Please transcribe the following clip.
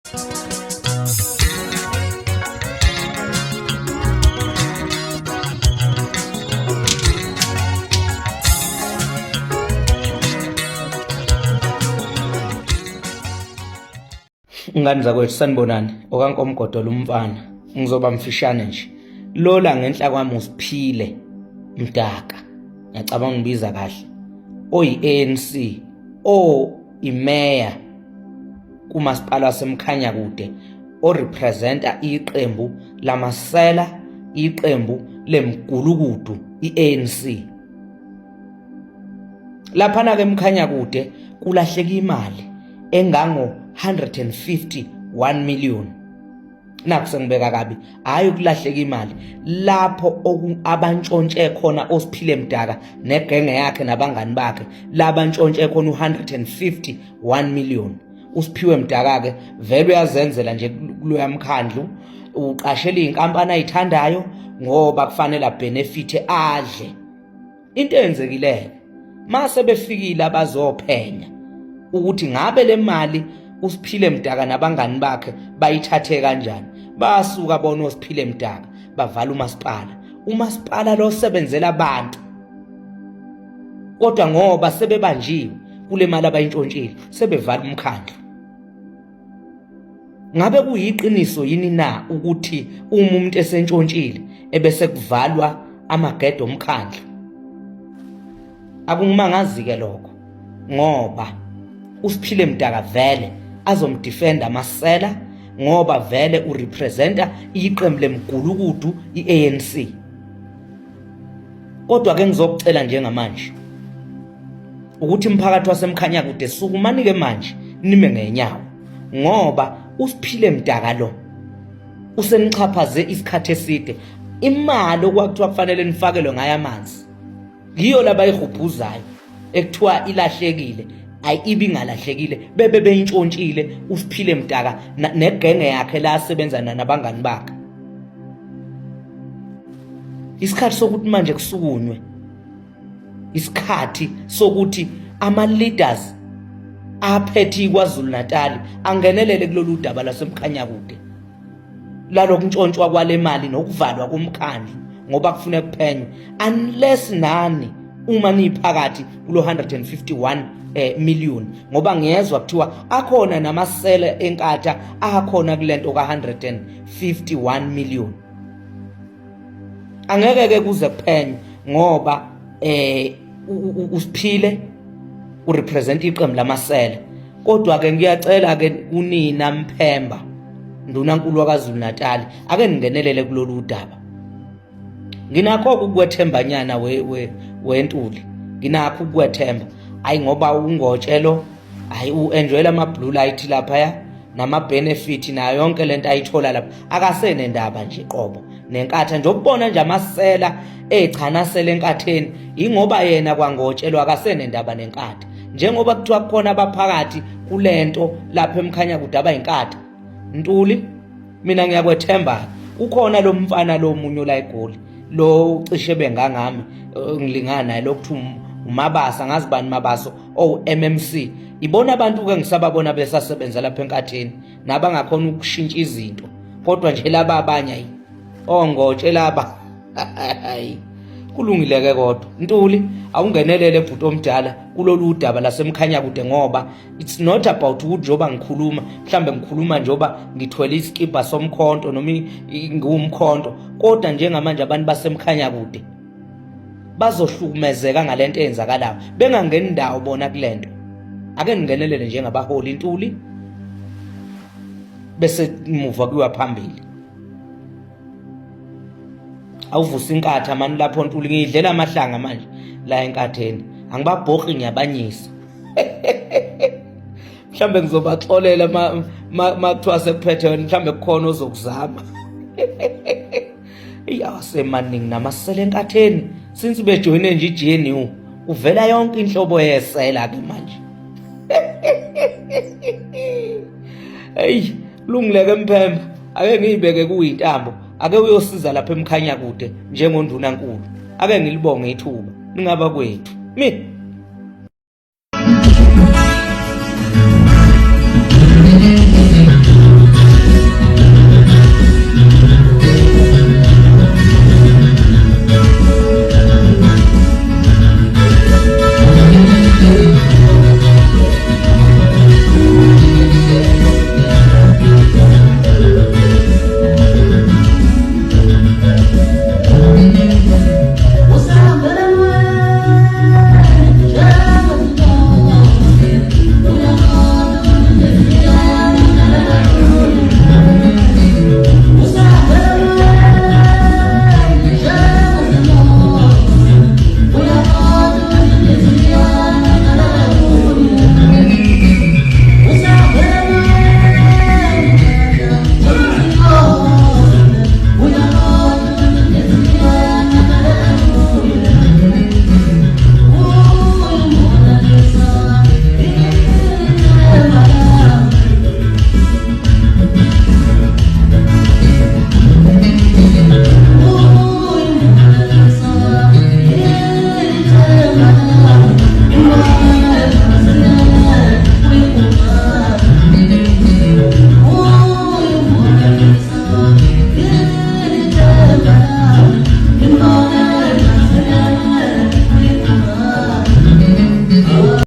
Ngani zakwethu sanibonani okankomgodo umfana ngizoba mfishane nje lola ngenhla kwami uSiphile Mdaka ngiyacabanga ngibiza kahle oyi-ANC imeya kumasipala wasemkhanya kude orepresenta iqembu lamasela iqembu lemgulukudu iANC laphana ke emkhanya kude kulahleka imali engango 151 million. Nakusengibeka kabi hayi ukulahleka imali lapho abantshontshe khona oSiphile Mdaka negenge yakhe nabangani bakhe labantshontshe khona 151 million. uSiphiwe Mdaka ke vele uyazenzela nje kuloya mkhandlu uqashela inkampani ayithandayo ngoba kufanele abenefit adle into eyenzekile mase befikile abazophenya ukuthi ngabe le mali uSiphile Mdaka nabangani bakhe bayithathe kanjani. Basuka bona uSiphile Mdaka bavala umasipala lo sebenzela abantu kodwa ngoba sebebanjiwe kule mali abayintshontshile sebevala umkhandlu. Ngabe kuyiqiniso yini na ukuthi umuntu esentshontshiwe ebese kuvalwa amagede omkhandlu? Akungimangazi ke lokho ngoba uSiphile Mdaka vele azomdefenda amasela ngoba vele urepresenta iqembu lemgulukudu iANC. Kodwa ke ngizokucela njengamanje ukuthi umphakathi wasemkhanya kude sukumani ke manje nime ngenyawo ngoba uSiphile Mdaka lo usenichaphaze isikhathi eside. Imali okwakuthiwa kufanele nifakelwe ngayo amanzi yiyo labayihubhuzayo ekuthiwa ilahlekile ayibingalahlekile beyintshontshiwe uSiphile Mdaka negenge yakhe la asebenza nabangani bakhe. Isikhathi sokuthi manje kusukunywe isikhathi sokuthi ama-leaders aphethe kwaZulu Natal angenelele kulolu daba lasemkhanya kude lalokuntshontshwa kwale mali nokuvalwa komkhandlu ngoba kufuneka kuphenywe unless nani uma niphakathi kulo 151 million ngoba ngiyezwa kuthiwa akhona namasela enkatha akhona kulento ka151 million. Angeke ke kuze kuphenywe ngoba uSiphile urepresent iqembu lamasela. Kodwa ke ngiyacela ke kunina Mphemba ndunankulu wakaZulu Natal ake ningenelele kulolu daba. Nginakho ukukwethembanyana wentuli nginakho ukukwethemba hayi ngoba ungotshelo hayi uenjoyela ama blue light lapha nama benefit nayo yonke lento ayithola lapha akasenendaba nje qobo nenkatha nje ukubona nje amasela echanasela enkatheni ingoba yena kwangotshelwa akasenendaba nenkatha njengoba kuthiwa kukhona abaphakathi kulento lapha emkhanya kude abayinkatha. Ntuli mina ngiyakwethemba ukhona lo mfana lo munye la eGoli lo ucishe bengangami ngilingana naye lokuthi uMabasa ngazi bani Mabaso MMC ibona abantu ke ngisababona besasebenza lapha enkatheni nabangakhona ukushintsha izinto kodwa nje laba abanye ongotshe laba kulungile ke kodwa Ntuli awungenelele ebhuti omdala kulolu daba lasemkhanya kude ngoba it's not about ujoba ngikhuluma mhlambe ngikhuluma njoba ngithwele iskipa somkhonto noma ngumkhonto kodwa njengamanje abantu basemkhanya kude bazohlukumezeka ngalento eyenzakalayo bengangeni indawo bona kulento. Ake ningenelele njengabaholi Ntuli bese muva kuyiwa phambili. Awuvusa inkatha mani lapho Ntuli ngidlela amahlanga manje la enkatheni angibabhokhi ngiyabanyisa. Mhlambe ngizobaxolela makuthiwa sekuphethe mhlambe kukhona ozokuzama. Iyasemaningi namasela enkatheni since bejoyine nje iGNU uvela yonke inhlobo yesela ke manje. Hey lungile ke Mphemba ake ngiyibeke kuyintambo ake uyosiza lapha emkhanya kude njengondunankulu ake ngilibonge ithuba ningaba kwethu mi